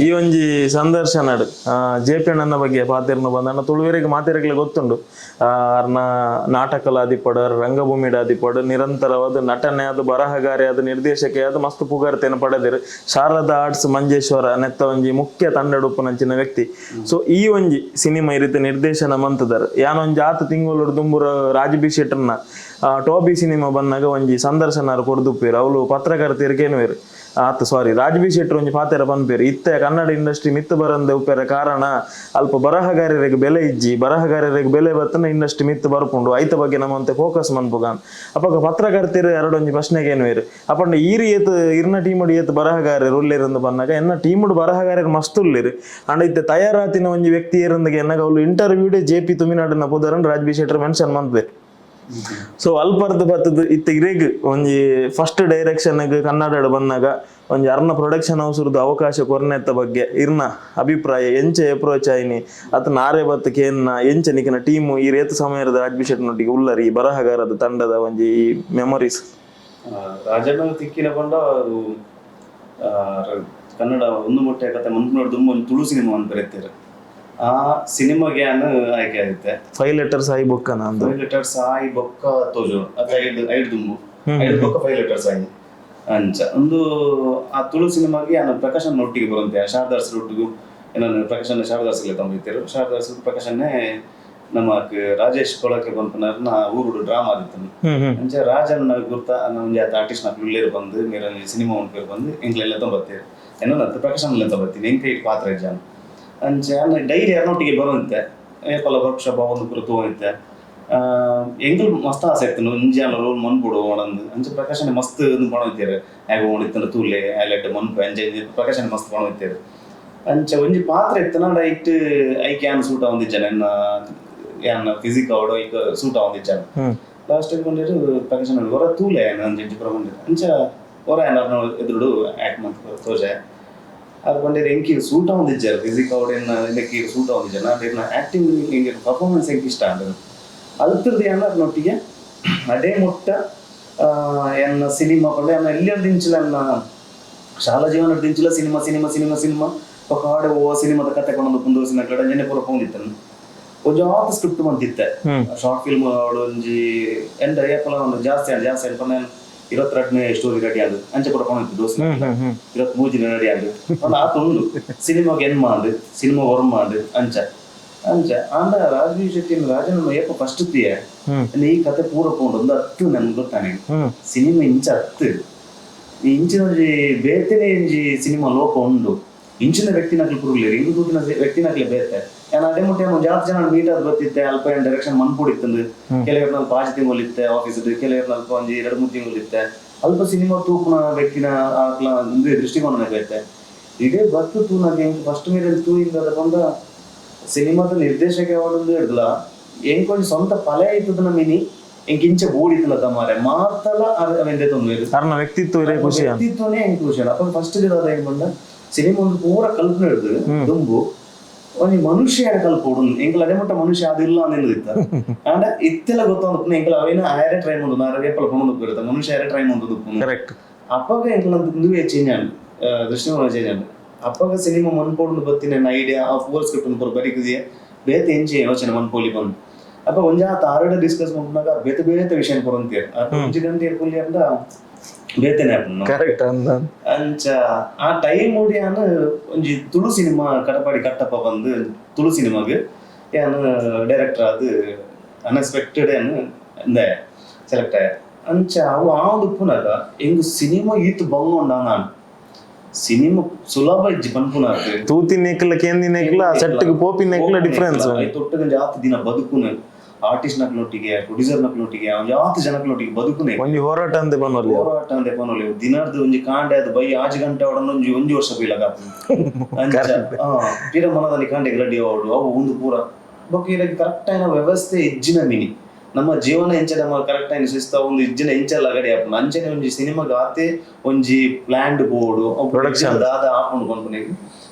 ಈ ಒಂಜಿ ಸಂದರ್ಶನ ಜೆ.ಪಿ. ಅಣ್ಣನ ಬಗ್ಗೆ ಪಾತಿರ್ನ ಬಂದ ತುಳುವೆರಿಗೆ ಮಾತಿರಗ್ಲೆ ಗೊತ್ತುಂಡು. ಅರ್ನ ನಾಟಕಲ ಆದಿಪಡ ರಂಗಭೂಮಿಡ ಆದಿಪಡ ನಿರಂತರವಾದ ನಟನೆ ಅದು ಬರಹಗಾರಿ ಅದು ನಿರ್ದೇಶಕ ಅದು ಮಸ್ತ್ ಪುಗಾರ್ತೆಯನ್ನು ಪಡೆದಿರು. ಶಾರದಾ ಆರ್ಟ್ಸ್ ಮಂಜೇಶ್ವರ ನೆತ್ತ ಒಂಜಿ ಮುಖ್ಯ ತಂಡಡುಪ್ಪುನಂಚಿನ ವ್ಯಕ್ತಿ. ಸೊ ಈ ಒಂಜಿ ಸಿನಿಮಾ ಈ ರೀತಿ ನಿರ್ದೇಶನ ಮಂತದಾರ ಯಾನೊಂಜಿ 6 ತಿಂಗಳು ದುಂಬುರ ರಾಜಬಿ ಶೆಟ್ಟರ್ನ ಟೋಬಿ ಸಿನಿಮಾ ಬಂದಾಗ ಒಂಜಿ ಸಂದರ್ಶನ ಕೊಡ್ದುಪ್ಪೇರು. ಅವಳು ಪತ್ರಕರ್ತರಿಗೇನುವೇರು ರಾಜ್ಬಿ ಶೆಟ್ಟಿ ಒಂಜಿ ಪಾತೆರ ಪನ್ಪೇರು. ಇತ್ತೆ ಕನ್ನಡ ಇಂಡಸ್ಟ್ರಿ ಮಿತ್ತು ಬರಂದೆ ಉಪ್ಪೇರ ಕಾರಣ ಅಲ್ಪ ಬರಹಗಾರರಿಗೆ ಬೆಲೆ ಇಜ್ಜಿ ಬರಹಗಾರರಿಗೆ ಬೆಲೆ ಬತ್ತನ ಇಂಡಸ್ಟ್ರಿ ಮಿತ್ತು ಬರ್ಪುಂಡು ಐತ ಬಗ್ಗೆ ನಮ್ಮಂತೆ ಫೋಕಸ್ ಮನ್ಪುಗಾನ್ ಅಪ್ಪಾಗ ಪತ್ರಕರ್ತರು ಎರಡೊಂಜಿ ಪ್ರಶ್ನೆಗೆ ಏನುವೇರು ಅಪ್ಪಂಡ ಈರಿ ಏತ್ ಇರ್ನ ಟೀಮುಡು ಏತ್ ಬರಹಗಾರರು ಉಳ್ಳೇರಿಂದ ಬಂದಾಗ ಎನ್ನ ಟೀಮುಡು ಬರಹಗಾರರು ಮಸ್ತ್ ಉಳ್ಳೇರು ಅಂಡ ಇತ್ತೆ ತಯಾರಾತಿನ ಒಂಜಿ ವ್ಯಕ್ತಿ ಏರಂದಾಗ ಎನ್ನಾಗ ಅವಳು ಇಂಟರ್ವ್ಯೂಡೆ JP. ತುಮಿನಾಡಿನ ಪುದರನ್ Raj B Shetty mention ಮನ್ಪೇರು. So ಅಲ್ಪರ್ದು ಬತ್ತದು ಇತ್ತ ಇರೇಗ್ ಒಂಜಿ ಫಸ್ಟ್ ಡೈರೆಕ್ಷನ್ ಕನ್ನಡ ಬಂದಾಗ ಒಂಜಿ ಅರ್ನ ಪ್ರೊಡಕ್ಷನ್ ಹೌಸ್ರದ್ದು ಅವಕಾಶ ಕೊರ್ನೆತ್ತ ಬಗ್ಗೆ ಇರ್ನ ಅಭಿಪ್ರಾಯ ಎಂಚೆ ಅಪ್ರೋಚ್ ಆಯ್ನಿ ಅತ್ ನಾರೇ ಬತ್ತ ಕೇನ್ನ ಎಂಚೆ ನಿಕ್ಕಿನ ಟೀಮು ಈ ರೇತು ಸಮಯದ ರಾಜ್ಬಿ ಶೆಟ್ಟಿನೊಟ್ಟಿಗೆ ಉಳ್ಳರಿ ಬರಹಗಾರದ ತಂಡದ ಒಂಜಿ ಮೆಮೊರೀಸ್ ರಾಜಣ್ಣ ತಿಕ್ಕಿನ ಬಂಡ ಕನ್ನಡ ಒಂದು ಮೊಟ್ಟೆ ಕತೆ ಮನ್ಪುನೋಡು ಒಂದು ತುಳು ಸಿನಿಮಾ ಅಂತ ಬರೀತಾರೆ. ಆ ಸಿನಿಮಾಗೆ ಆಯ್ಕೆ ಆಗುತ್ತೆ 5 letters ಆಯಿ ಬೊಕ್ಕ 5 letters ಆಯಿ ಬೊಕ್ಕ ತೋಜು ಅದ ಐದು ದುಂಬು 5 ಬೊಕ್ಕ 5 letters ಆಯಿ ಅಂಚ ಒಂದು ಆ ತುಳು ಸಿನಿಮಾಗೆ ಪ್ರಕಾಶನ್ ಒಟ್ಟಿಗೆ ಬರುವಂತೆ ಶಾರದಾಸ್ ಒಟ್ಟಿಗೂ ಏನನ್ನು ಪ್ರಕಾಶನ್ ಶಾರದಾಸ್ಗೆ ತಂದಿತ್ತೇರು. ಶಾರದಾಸ್ ಪ್ರಕಾಶನ್ನೇ ನಮ್ಮ ರಾಜೇಶ್ ಕೊಳಕ್ಕೆ ಬಂಪನರ್ನ ಊರುಡು ಡ್ರಾಮಾ ಆದಿತ್ತು ಅಂಚೆ ರಾಜನ್ನ ಗುರ್ತ ಒಂಜಿ ಆರ್ಟಿಸ್ಟ್ ನಾಲ್ಕು ಉಳ್ಳೇರು ಬಂದು ಮೇರೆ ಸಿನಿಮಾ ಉಂಟು ಬಂದು ಎಂಕ್ಲೆಲ್ಲ ತೊಂಬತ್ತೇರು ಏನೋ ಪ್ರಕಾಶನ್ ತೊಂಬತ್ತೀನಿ ಎಂಕ್ಲೆ ಪಾತ್ರ ಇಜ್ಜಾನ ಅಂಚೆ ಡೈಲಿ ಯಾರನ್ನೊಟ್ಟಿಗೆ ಬರುವಂತೆ ಏಪಲ್ಲ ವರ್ಕ್ಶಾಪ್ ಒಂದು ಪುರ ತೋರುತ್ತೆ ಎಂಗ್ಲು ಮಸ್ತ್ ಆಸೆ ಇತ್ತು ಇಂಜಿಯನ್ ರೋಲ್ ಮನ್ಬಿಡು ಒಣಂದು ಅಂಚೆ ಪ್ರಕಾಶನ ಮಸ್ತ್ ಪಣೋಯ್ತಾರೆ ಹೇಗೆ ಓಣಿತ್ತನ ತೂಲೆ ಹೈಲೈಟ್ ಮನ್ಪು ಅಂಚೆ ಪ್ರಕಾಶನ ಮಸ್ತ್ ಪಣೋಯ್ತಾರೆ ಅಂಚೆ ಒಂಜಿ ಪಾತ್ರ ಇತ್ತನ ಡೈಟ್ ಐಕೆ ಯಾನ್ ಸೂಟ ಹೊಂದಿಜ್ಜಾನೆ ಯಾನ್ ಫಿಸಿಕ್ ಅವಡು ಐಕ ಸೂಟ ಹೊಂದಿಜ್ಜಾನೆ ಲಾಸ್ಟ್ ಬಂದಿರು ಪ್ರಕಾಶನ ಹೊರ ತೂಲೆ ಅಂಚೆ ಪುರ ಅಂಚೆ ಹೊರ ಏನಾರು ಎದುರು ಆಕ್ಟ್ ಮಾಡ್ತಾರೆ ತೋಜೆ ಅದು ಬಂದಿರ ಎಂಕಿ ಸೂಟ ಹೊಂದಿಜ್ಜಾರು ಫಿಸಿಕ್ ಅವಡೇನ ಇದಕ್ಕೆ ಸೂಟ ಹೊಂದಿಜ್ಜಾನ ಅದೇನ ಆಕ್ಟಿಂಗ್ ಹಿಂಗೆ ಪರ್ಫಾರ್ಮೆನ್ಸ್ ಎಂಕಿ ಇಷ್ಟ ಅಂದ್ರೆ ಅಲ್ತರದ್ದು ಏನಾರನೊಟ್ಟಿಗೆ ಅದೇ ಮುಟ್ಟ ಎನ್ನ ಸಿನಿಮಾ ಪಂಡೆ ಅನ್ನ ಎಲ್ಲರ ದಿಂಚಿಲ್ಲ ಅನ್ನ ಶಾಲಾ ಜೀವನ ದಿಂಚಿಲ್ಲ ಸಿನಿಮಾ ಸಿನಿಮಾ ಸಿನಿಮಾ ಸಿನಿಮಾ ಪಕಾಡೆ ಓ ಸಿನಿಮಾದ ಕತೆ ಕೊಂಡೊಂದು ಕುಂದೋಸಿನ ಕಡೆ ಜನ ಪೂರ ಹೋಗಿತ್ತನು ಒಂಜಾತ ಸ್ಕ್ರಿಪ್ಟ್ ಬಂದಿತ್ತೆ ಶಾರ್ಟ್ ಫಿಲ್ಮ್ ಅವಳು ಒಂಜಿ ಎಂಡ ಏಪಲ ಒಂದು ಜಾಸ್ತಿ ಅನ್ಪನೆ 22ನೇ ಸ್ಟೋರಿ ರೆಡಿ ಆದು ಅಂಚೆ ಕೂಡ ಪಣಿತ್ತು ದೋಸ್ತ 23 ರೆಡಿ ಆದು ಒಂದು ಆತುಂಡು ಸಿನಿಮಾಗೆ ಎನ್ ಮಾಡು ಸಿನಿಮಾ ಹೊರ ಮಾಡು ಅಂಚೆ ಆಂಡ ರಾಜ್ಬಿ ಶೆಟ್ಟಿ ರಾಜನ ಏಪ ಫಸ್ಟ್ ತಿಯೇ ಈ ಕತೆ ಪೂರ ಪೋಂಡು ಒಂದು 10 ನನ್ಗೆ ಗೊತ್ತಾನೆ ಸಿನಿಮಾ ಇಂಚ 10 ಈ ಇಂಚಿನ ಬೇತೆನೆ ಇಂಜಿ ಸಿನಿಮಾ ಲೋಕ ಉಂಡು ಇಂಚಿನ ವ್ಯಕ್ತಿನಾಗ್ಲಿ ಪುರುಗ್ಲೇರಿ ಇಂದು ತೂತಿನ ವ್ಯಕ್ತಿನಾಗ್ಲಿ ಬೇತೆ ನಾನು ಅದೇ ಮುಟ್ಟೆ ಜಾಸ್ತಿ ಜನ ಮೀಟ್ ಆದ್ ಬರ್ತಿತ್ತೆ ಅಲ್ಪ ಏನ್ ಡೈರೆಕ್ಷನ್ ಮನ್ಪುಡಿತ್ತಂದು ಕೆಲವ್ರನ್ನ 5 ತಿಂಗಳಿತ್ತೆ ಆಫೀಸ್ ಕೆಲವ್ರನ್ನ ಅಲ್ಪ ಒಂಜಿ 2-3 ತಿಂಗಳಿತ್ತೆ ಅಲ್ಪ ಸಿನಿಮಾ ತೂಪುನ ವ್ಯಕ್ತಿನ ಆಕ್ಲ ದೃಷ್ಟಿಕೋನ ಬೇತೆ ಇದೇ ಬತ್ತು ತೂನಾಗೆ ಫಸ್ಟ್ ಮೇಲೆ ತೂಯಿಂದ ಬಂದ ಸಿನಿಮಾದ ನಿರ್ದೇಶಕ ಅವಳೊಂದು ಹಿಡ್ದಲ್ಲ ಎಂಕೊಂದು ಸ್ವಂತ ಪಲೆ ಆಯ್ತದ ಮಿನಿ ಎಂಕಿಂಚೆ ಬೋಡಿತ್ತಲ್ಲ ತಮಾರೆ ಮಾತಲ್ಲ ಅವೆಂದೆ ತೊಂದರೆ ಕಾರಣ ವ್ಯಕ್ತಿತ್ವನೇ ಖುಷಿ ಅಪ್ಪ ಫಸ್ಟ್ ದಿನದ ಏನ್ ಬಂದ ಸಿನಿಮಾ ಒಂದು ಪೂರ ಕಲ್ಪನೆ ಹಿಡ್ದು ದುಂಬು ಒಂದು ಮನುಷ್ಯ ಕಲ್ಪೋಡು ಎಂಕಲ್ ಅದೇ ಮಟ್ಟ ಮನುಷ್ಯ ಅದಿಲ್ಲ ಅನ್ನೋದಿತ್ತ ಅಂಡ ಇತ್ತೆಲ್ಲ ಗೊತ್ತಾಗ ಎಂಕಲ್ ಅವೇನ ಆಯರೇ ಟ್ರೈ ಮಾಡೋದು ನಾರ ವೇಪಲ ಕೊಂಡು ಬರುತ್ತೆ ಮನುಷ್ಯ ಯಾರೇ ಟ್ರೈ ಮಾಡೋದು ಅಪ್ಪಾಗ ಎಂಕಲ್ ಅಂತ ಚೇಂಜ್ ಆಂಡ್ ದೃಷ್ಟಿಕೋನ ಚೇಂಜ್ ಆಂಡ್ ಅಪ್ಪಾಗ ಸಿನಿಮಾ ಮನ್ಪೋಡು ಬತ್ತಿನ ಐಡಿಯಾ ಆ ಫೋರ್ ಸ್ಕ್ರಿಪ್ಟ್ ಪೂರ ಬರೀಕಿದೆಯಾ ಬೇತೆ ಎಂಚೆ ಯೋಚನೆ ಮನ್ಪೋಲಿ ಬಂದು ಅಪ್ಪ ಒಂಜಾತ ಆರ್ಡ ಡಿಸ್ಕಸ್ ಮಾಡ್ಕೊಂಡಾಗ ಬೇತೆ ವಿಷಯ ಕೊರಂತೀರ್ ಒಂಜಿ ಗಂಟೆ ಇರ್ಕೊಳ್ಳಿ ಅಂತ ಬೇತೆನೆ ಅಂಚ ಆ ಟೈಮ್ ನೋಡಿ ನಾನು ಒಂಜಿ ತುಳು ಸಿನಿಮಾ ಕಟಪಾಡಿ ಕಟ್ಟಪ್ಪ ಬಂದು ತುಳು ಸಿನಿಮಾಗೆ ಏನು ಡೈರೆಕ್ಟರ್ ಅದು ಅನ್ಎಕ್ಸ್ಪೆಕ್ಟೆಡ್ ಏನು ಅಂದೆ ಸೆಲೆಕ್ಟ್ ಆಯ ಅಂಚ ಅವು ಆ ಒಂದು ಪುನಗ ಹೆಂಗ್ ಸಿನಿಮಾ ಈತು ಬಂಗೊಂಡ ನಾನು ಸಿನಿಮಾ ಸುಲಭ ಇಜ್ಜಿ ಪನ್ಪುನ ತೂತಿ ನೆಕ್ಲ ಕೇಂದಿ ನೆಕ್ಲ ಸೆಟ್ಗೆ ಪೋಪಿ ನೆಕ್ಲ ಡಿಫರೆನ್ಸ್ ತೊಟ್ಟಗ ಜಾಸ್ತಿ ದಿನ ಬದುಕುನ ಆರ್ಟಿಸ್ಟ್ ನಕ್ಲೊಟ್ಟಿಗೆ ಪ್ರೊಡ್ಯೂಸರ್ ನಕ್ಲೊಟ್ಟಿಗೆ ಜಾಸ್ತಿ ಜನಕ್ಲೊಟ್ಟಿಗೆ ಬದುಕುನೆ ಒಂಜಿ ಹೋರಾಟ ಅಂದೆ ಬನ್ನೋಲಿ ದಿನದ ಒಂಜಿ ಕಾಂಡೆ ಅದು ಬೈ 6 ಗಂಟೆ ಅವಡನ್ನ ಒಂಜಿ ವರ್ಷ ಬೀಳಗ ತೀರ ಮನದಲ್ಲಿ ಕಾಂಡೆಗೆ ರೆಡಿ ಅವಡು ಅವು ಒಂದು ಪೂರ ಬೊಕ್ಕ ಇದಕ್ಕೆ ಕರೆಕ್ಟ್ ಆಗಿ ವ್ಯವಸ್ಥೆ ಇಜ್ಜಿನ ಮಿನಿ ನಮ್ಮ ಜೀವನ ಎಂಚ ನಮ್ಮ ಕರೆಕ್ಟ್ ಆಗಿ ಶಿಸ್ತ ಒಂದು ಇಜ್ಜಿನ ಎಂಚಲ್ಲ ಗಡಿ ಆಪುಂಡು ಅಂಚನೆ ಒಂಜಿ ಸಿನಿಮಾಗ ಆತೆ ಒಂಜಿ ಪ್ಲಾನ್ಡ್ ಬೋರ್ಡು ಪ್ರೊಡಕ್ಷನ್ ದಾದ ಆಪುಂಡು ಕೊಂಡ್ಕೊನೆಗೆ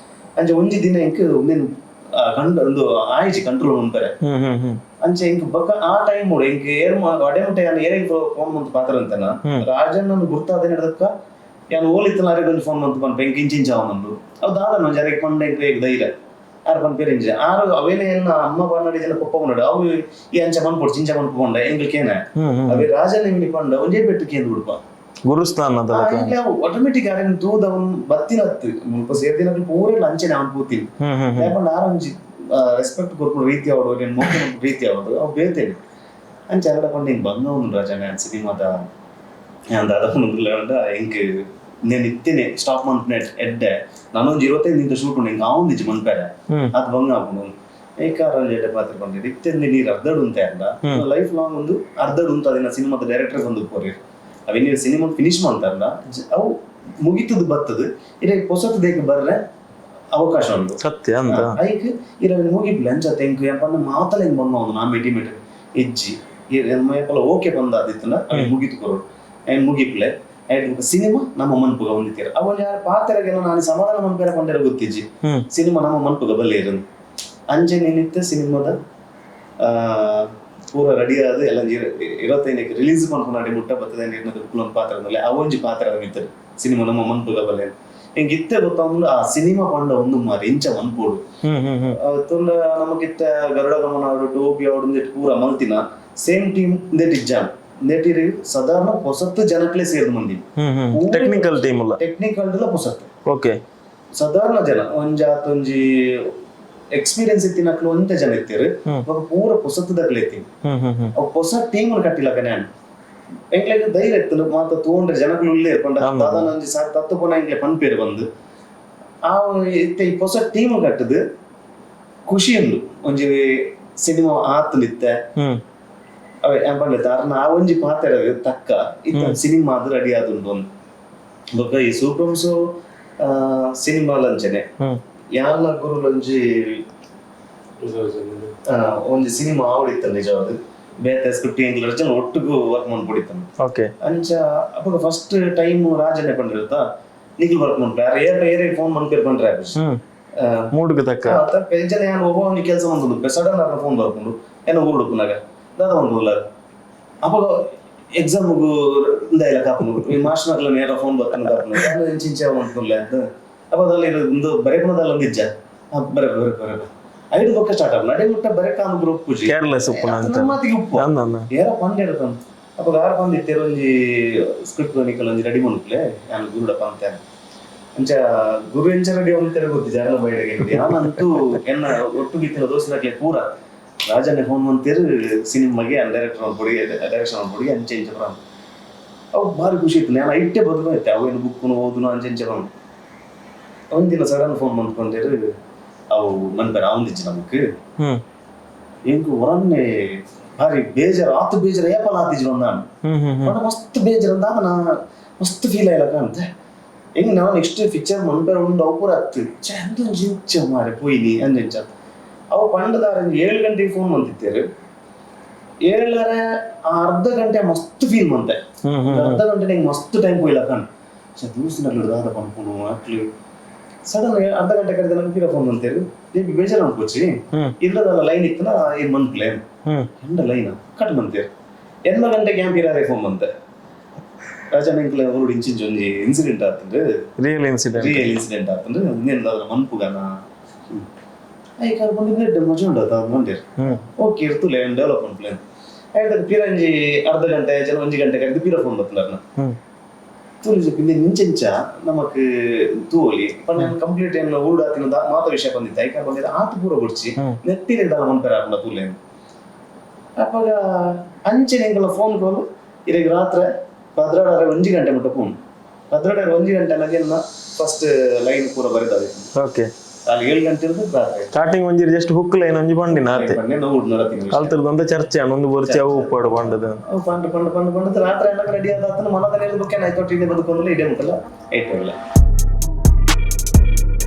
ಅಂಚೆ ಒಂಜಿ ದಿನ ಎಂಕ್ ಒಂದೇನು ಒಂದು ಆಯ್ಚಿ ಕಂಟ್ರೋಲ್ ಉಂಟರೆ ಅಂಚೆ ಇಂಕ್ ಬೊಕ್ಕ ಆ ಟೈಮ್ ಮೂಡು ಇಂಕ್ ಏರ್ ಅಡೆ ಮುಟ್ಟೆ ಏರಿಗೆ ಫೋನ್ ಮಂತ್ ಪಾತ್ರ ಅಂತನ ರಾಜಣ್ಣನ ಗುರ್ತಾದ ಹಿಡ್ದಕ್ಕ ಯಾನು ಓಲಿತ್ತಲ್ಲ ಅರೆಗೊಂದು ಫೋನ್ ಮಂತ್ ಪನ್ ಬೆಂಕಿ ಇಂಚಿಂಚ ಅವನೊಂದು ಅವು ದಾದ ಮಂಜ ಅರೆಗೆ ಪಂಡ ಧೈರ್ಯ ಆರು ಪನ್ ಪೇರು ಇಂಚ ಆರು ಅವೇನೇ ಏನ ಅಮ್ಮ ಪನ್ನಡಿ ಜನ ಪಪ್ಪ ಪನ್ನಡು ಅವು ಈ ಅಂಚ ಮನ್ಪೊಡು ಚಿಂಚ ಮನ್ಪೊಂಡ ಎಂಗ್ಲಿಕ್ಕೇನೆ ಅವೇ ರಾಜನ ನಿಮಿನಿ ಪಂಡ ಒಂಜೇ ಬೆಟ್ಟು ಕೇಂದ್ರ ಬಿಡ್ಪ ಗುರುಸ್ಥಾನ ಆಟೋಮೆಟಿಕ್ ಆರೆನ್ ತೂದ ಅವನ್ ಬತ್ತಿನತ್ತು ಮುಲ್ಪ ಸೇರ್ದಿನ ಪೂರೆಲ್ಲ ಅಂಚೆನೆ ಅವನ್ ಪೂತೀನಿ ಯಾಕಂಡ ಆರಂಜಿ ರೆಸ್ಪೆಕ್ಟ್ ಕೊರ್ಪುಡು ರೀತಿ ಅವಡು ನೀನು ಮೊಕ್ಕ ರೀತಿ ಅವಡು ಅವು ಬೇತೇನೆ ಅಂಚೆ ಅಗಡ ಪಂಡ ಹಿಂಗೆ ಬಂದವನು ರಾಜ ನಾನು ಸಿನಿಮಾದ ಅಂದ ಅದೊಂದು ಹಿಂಗ್ నేను ఇత్తేనే స్టాప్ మంత్ ఎడ్డే నానొంజಿ 25 ನಿಂತ ಶೂಟ್ ಉಂಡು ಹಿಂಗೆ ಅವನು ನಿಜ ಮನ್ಪೇರೆ ಅದು ಬಂಗ ಹಾಕೊಂಡು ಏಕಾರಲ್ಲಿ ಎಡ್ಡೆ ಪಾತ್ರ ಬಂದಿದ್ದು ಇತ್ತೇನೆ ನೀರು ಅರ್ಧಡು ಉಂತೆ ಅಂದ ಲೈಫ್ ಲಾಂಗ್ ಒಂದು ಅರ್ಧಡು ಉಂಟು ಅದನ್ನ ಸಿನಿಮಾದ ಡೈರೆಕ್ಟರ್ ಬಂದು ಕೋರಿ ಅವೇನು ಸಿನಿಮಾ ಫಿನಿಶ್ ಮಾಡ್ತಾರಲ್ಲ ಅವು ಮುಗಿತದ್ದು ಬರ್ತದು ಇದಕ್ಕೆ ಹೊಸತದೇಕ ಬರ್ರೆ ಅವಕಾಶ ಉಂಟು ಸತ್ಯ ಅಂತ ಐಕ್ ಇರವೆ ಮುಗಿಪ್ಲೆ ಅಂಚ ತೆಂಕು ಏನಪ್ಪ ಮಾತಲ್ಲ ಹಿಂಗೆ ಬಂದ ಅವನು ನಾ ಮೆಟಿ ಮೆಟಿ ಇಜ್ಜಿ ಓಕೆ ಬಂದ ಅದಿತ್ತನ ಮುಗಿತು ಕೊರೋಡು ಏನು ಮುಗಿಪ್ಲೆ ಸಿನಿಮಾ ನಮ್ಮ ಮನ್ಪುಗ ಹೊಂದಿತ್ತೀರ ಅವನ್ ಯಾರು ಪಾತ್ರಗೆ ನಾನು ಸಮಾಧಾನ ಮನ್ಪೇರ ಕೊಂಡೇರ ಗೊತ್ತಿಜ್ಜಿ ಸಿನಿಮಾ ನಮ್ಮ ಮನ್ಪುಗ ಬಲ್ಲೆ ಇರೋದು ಅಂಚೆ ನಿನ್ನಿತ್ತ ಸಿನಿಮಾದ ಪೂರ ರೆಡಿ ಆದ ಎಲ್ಲ 25 ರಿಲೀಸ್ ಮಾಡ್ಕೊಂಡು ಮುಟ್ಟ ಬರ್ತದೆ ಒಂದು ಪಾತ್ರದಲ್ಲಿ ಅವೊಂಜಿ ಪಾತ್ರ ಇತ್ತು ಸಿನಿಮಾ ನಮ್ಮ ಮನ್ಪುಗ ಬಲ್ಲೆ ಹಿಂಗೆ ಇತ್ತೆ ಗೊತ್ತಾಗ್ಲು ಆ ಸಿನಿಮಾ ಪಂಡ ಒಂದು ಮಾರಿ ಇಂಚ ಮನ್ಪೋಡು ತುಂಡ ನಮಗಿತ್ತ ಗರುಡ ಗಮನ ಆಡು ಟೋಪಿ ಆಡು ಪೂರ ಮಲ್ತಿನ ಸೇಮ್ ಟೀಮ್ ಇಜ್ಜಾನ್ ನೆಟಿರಿ ಸಾಧಾರಣ ಹೊಸತ್ತು ಜನಕ್ಲೆ ಸೇರಿದ ಮಂದಿ ಟೆಕ್ನಿಕಲ್ ಟೀಮ್ ಅಲ್ಲ ಟೆಕ್ನಿಕಲ್ ಹೊಸತ್ತು ಓಕೆ ಸಾಧಾರಣ ಜನ ಒಂಜಿ ಎಕ್ಸ್ಪೀರಿಯನ್ಸ್ ಇತ್ತಿನಕ್ಲು ಒಂದೇ ಜನ ಇರ್ತೀರಿ ಪೂರ ಹೊಸತ್ತದಾಗ್ಲೆ ಇತ್ತೀನಿ ಅವ್ ಹೊಸ ಟೀಮ್ ಕಟ್ಟಿಲ್ಲ ನಾನು ಎಂಗ್ಲೆಗ್ ಧೈರ್ಯ ಇತ್ತು ಮಾತ 200 ಜನಗಳು ಉಳ್ಳೇ ಇರ್ಕೊಂಡ ಸಾಧಾರಣ ಒಂಜಿ ತತ್ತು ಪೋನ ಎಂಗ್ಲೆ ಪನ್ಪೇರು ಬಂದು ಆ ಇತ್ತೆ ಈ ಹೊಸ ಟೀಮ್ ಕಟ್ಟದು ಖುಷಿ ಉಂಡು ಒಂಜಿ ಸಿನಿಮಾ ಆತಲಿತ್ತೆ ಅವೇ ಎಂಪಂಡ ಆ ಒಂಜಿ ಪಾತ್ರ ತಕ್ಕ ಇತ್ತ ಸಿನಿಮಾ ಅದು ರೆಡಿ ಆದುಂಡು ಒಂದು ಬೊಕ್ಕ ಈ ಸೂಪರ್ಸು ಸಿನಿಮಾ ಲಂಚನೆ ಯಾಲ ಗುರುಲೊಂಜಿ ಒಂಜಿ ಸಿನಿಮಾ ಆವಡಿತ್ತಲ್ಲ ನಿಜವಾದ ಬೇತೆ ಸ್ಕ್ರಿಪ್ಟ್ ಇಂಗ್ಲಿಷ್ ಜನ ಒಟ್ಟಿಗೂ ವರ್ಕ್ ಮಾಡ್ಬಿಡಿತ್ತಾನೆ ಓಕೆ ಅಂಚ ಅವಾಗ ಫಸ್ಟ್ ಟೈಮ್ ರಾಜನೇ ಬಂದಿರುತ್ತ ನಿಖಿಲ್ ವರ್ಕ್ ಮಾಡ್ತಾರೆ ಏರೇ ಫೋನ್ ಮಾಡ್ಕೇರ್ ಬಂದ್ರೆ ಮೂಡ್ಗೆ ತಕ್ಕ ಜನ ಏನು ಒಬ್ಬ ಒಂದು ಕೆಲಸ ಬಂದು ಸಡನ್ ಆಗಿ ಫೋನ್ ಬರ್ಕೊಂಡು ಏನೋ ಊರುಡುకున్నాగా దాదా ఉంటున్నారు అప్పుడు ఎగ్జామ్ ఇందాయిల కాపును ఈ మాస్టర్ల నేర ఫోన్ బతన కాపును నేను ఎంచించే ఉంటులే అప్పుడు అదల ఇందు బరేపనదల నిజ్జ బరే బరే బరే ಐದು ಬೊಕ್ಕ ಸ್ಟಾರ್ಟ್ ಆಗ ನಡೆ ಮುಟ್ಟ ಬರೆ ಕಾನು ಗ್ರೂಪ್ ಪೂಜಿ ಕೇರ್ಲೆಸ್ ಉಪ್ಪು ಅಂತ ಮಾತಿಗೆ ಉಪ್ಪು ಏರ ಪಂಡೆ ಇರ್ತಾನ ಅಪ್ಪ ಯಾರು ಬಂದಿತ್ತೇರು ಒಂಜಿ ಸ್ಕ್ರಿಪ್ಟ್ ನಿಕಲ್ ಒಂಜಿ ರೆಡಿ ಮಾಡ್ಕ್ಲೆ ನಾನು ಗುರುಡಪ್ಪ ಅಂತ ಅಂಚ ಗುರು ಎಂಚ ರೆಡಿ ಒಂತಾರೆ ಗೊತ್ತಿದೆ ಯಾರನ್ನ ಬೈಡೆಗೆ ನಾನಂತೂ ಎನ್ನ ಒಟ್ಟು ಗೀತಿನ ದೋಸ್ತಾಗ್ಲೆ ಪೂರ ರಾಜನೇ ಫೋನ್ ಮಂತೀರು ಸಿನಿಮಾಗೆ ಡೈರೆಕ್ಟರ್ ಮಾಡ್ಕೊಡಿ ಡೈರೆಕ್ಷನ್ ಮಾಡ್ಕೊಡಿ ಅಂಚೆ ಇಂಚ ಬರ ಅವು ಭಾರಿ ಖುಷಿ ಇತ್ತು ನಾನು ಐಟೇ ಬದುಕು ಐತೆ ಅವೇನು ಬುಕ್ನು ಓದುನು ಅಂಚೆ ಇಂಚೆ ಬರ ಒಂದಿನ ಸಡನ್ ಫೋನ್ ಮಾಡ್ಕೊಂಡಿರು ಅವು ಮನ್ಪೇರ ಅವಂದಿಜ್ಜಿ ನಮಕ್ ಎಂಕು ಹೊರನ್ನೆ ಭಾರಿ ಬೇಜಾರು ಆತು ಬೇಜಾರು ಏಪಲ್ ಆತಿಜ್ಜಿ ಬಂದಾನು ಮಸ್ತ್ ಬೇಜಾರು ಅಂದಾಗ ನಾ ಮಸ್ತ್ ಫೀಲ್ ಆಯ್ಲಕ ಅಂತ ಹೆಂಗ್ ನಾವು ನೆಕ್ಸ್ಟ್ ಪಿಕ್ಚರ್ ಮನ್ಪೇರ ಉಂಡು ಅವು ಪೂರ ಹತ್ತು ಚಂದ ಜಿಂಚ ಮಾರೆ ಪೋಯ್ನಿ ಅಂಜಂಚ ಅವು ಪಂಡದಾರ 7 ಗಂಟೆಗೆ ಫೋನ್ ಬಂದಿತ್ತೇರು 7:30 ಅರ್ಧ ಗಂಟೆ ಮಸ್ತ್ ಫೀಲ್ ಮಂತೆ ಅರ್ಧ ಗಂಟೆ ನಂಗೆ ಮಸ್ತ್ ಟೈಮ್ ಹೋಯ್ಲಕ್ಕ ದೂಸಿನಲ್ಲಿ ದಾದ ಪಂಪುನು ಅಕ್ಲು ಸಡನ್ ಅರ್ಧ ಗಂಟೆ ಕರೆದ ನಂಗೆ ಫೀರ ಫೋನ್ ಅಂತೇರು ದೇವಿ ಬೇಜಾರು ಅನ್ಕೋಚಿ ಇಲ್ಲದಲ್ಲ ಲೈನ್ ಇತ್ತನ ಏನ್ ಮಂತ್ಲೆ ಎಂಡ ಲೈನ್ ಕಟ್ ಮಂತೇರು 8 ಗಂಟೆ ಕ್ಯಾಂಪ್ ಇರಾರೆ ಫೋನ್ ಬಂತೆ ರಾಜ ನಂಗೆ ಊರು ಇಂಚಿಂಚು ಒಂಜಿ ಇನ್ಸಿಡೆಂಟ್ ಆತಂದ್ರೆ ರಿಯಲ್ ಇನ್ಸಿಡೆಂಟ್ ಆತಂದ್ರೆ ಇನ್ನೇನು ಅದ್ರ ಮನ್ಪುಗನ ಐ ಕರ್ಕೊಂಡು ಬ್ಲಡ್ ಮಜಾ ಉಂಡತ ಮಂದಿರ್ ಓಕೆ ಇರ್ತು ಲೇನ್ ಡೆವಲಪ್ಮೆಂಟ್ ಪ್ಲಾನ್ ಐದಕ್ಕೆ ಪೀರಂಜಿ ಅರ್ಧ ಗಂಟೆ ಜನ 1 ಗಂಟೆ ಕರೆದು ಪೀರ ಫೋನ್ ಬತ್ತಲರ್ನ ತೂಲಿಜು ಪಿಂದೆ ನಿಂಚೆಂಚ ನಮಕ್ ತೂಲಿ ಪನ್ನ ಕಂಪ್ಲೀಟ್ ಏನು ಊಡಾತಿನ ಮಾತ ವಿಷಯ ಬಂದಿತ್ತು ಐಕ ಬಂದಿದ್ದ ಆತು ಪೂರ ಬಿಡ್ಚಿ ನೆತ್ತಿಗೆ ದಾಲ ಮನ್ಪೇರ ಹಾಕೊಂಡ ತೂಲೇನು ಅಪ್ಪಾಗ ಅಂಚೆ ನಿಂಗಲ ಫೋನ್ ಕಾಲು ಇರಗ ರಾತ್ರಿ 1 ಗಂಟೆ ಮುಟ್ಟ ಫೋನ್ 1 ಗಂಟೆ ನನಗೆ ಫಸ್ಟ್ ಲೈನ್ ಪೂರ ಬರೆದಾವೆ ಓಕೆ ಅಲ್ಲಿ 7 ಗಂಟೆ ಇರೋದು ರಾತ್ರಿ ಸ್ಟಾರ್ಟಿಂಗ್ ಒಂಜಿ ಜಸ್ಟ್ ಹುಕ್ ಲೈನ್ ಒಂಜಿ ಪಂಡಿನ ಆತೆ ಕಲ್ತಿರ್ದಂತ ಚರ್ಚೆ ಒಂದು ಬರ್ಚಿ ಅವು ಉಪ್ಪಾಡು ಪಂಡದ ಪಂಡ ರಾತ್ರಿ ಎಲ್ಲ ರೆಡಿ ಆದ ಮನದಲ್ಲಿ ಬುಕ್ ಏನಾಯ್ತು ಟಿವಿ ಬದುಕೊಂಡ್ರೆ ಇಡೇ ಮುಟ್ಟಲ್ಲ 8